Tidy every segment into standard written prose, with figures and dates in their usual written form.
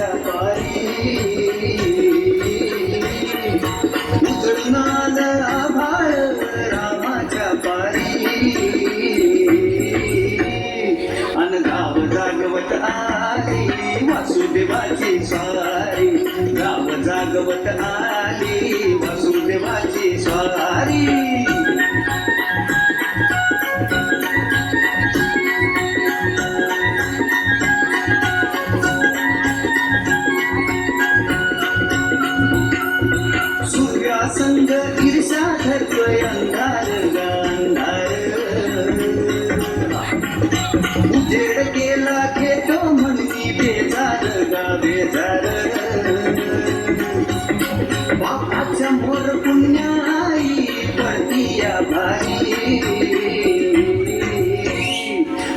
रामाच्या पारी उतरून आलं आभाळ रामाच्या पारी अन गाव जागवत आली वासुदेवाची स्वारी गाव जागवत आली वासुदेवाची स्वारी सूर्यासंग ईर्षा धरतोय अंधार अंधार उजेड केला खेतो म्हणती बेजार गा बेजार बापाच्या मोर पुण्याई पडतीया भारी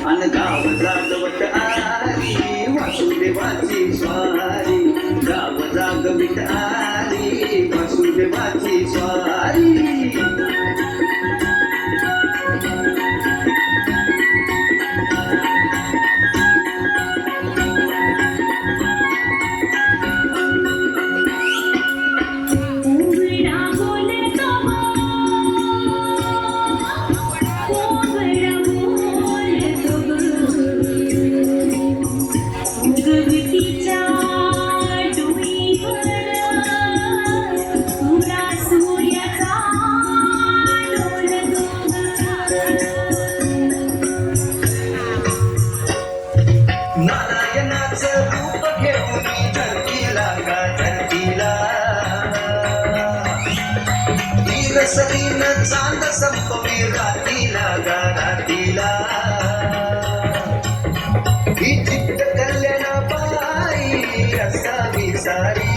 अन गाव जागवत आली वासुदेवाची स्वारी गाव जागवित आली वासुदेवाची स्वारी नारायणाचं रूप घेऊन धरतीला गा धरतीला वीरसरीनं चांद संपवी रातीला गा रातीला ही चित्त कल्याणा बाई असावी सारी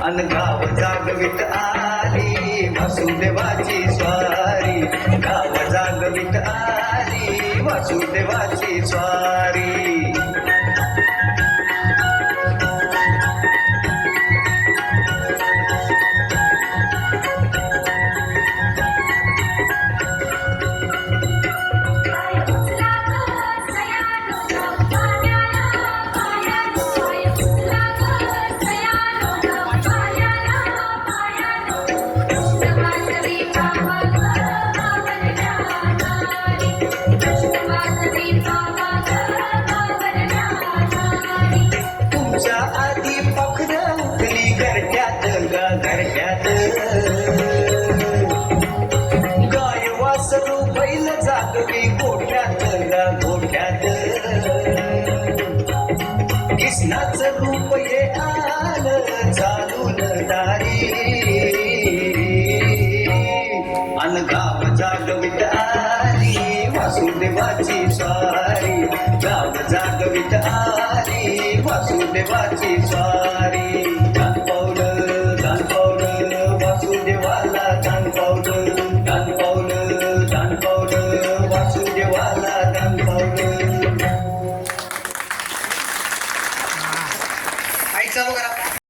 अन गाव जागवित आली वासुदेवाची स्वारी गाव जागवित आली वासुदेवाची स्वारी तुमच्या आधी पखरं उठली घरट्यात गा घरट्यात गाय वासरू बैल जागवी गोठ्यात गा गोठ्यात कृष्णाचं रूप हे आलं चालून दारी अन गाव जागवित आली वासुदेवाची स्वारी गाव जागवित आली वासुदेवाची स्वारी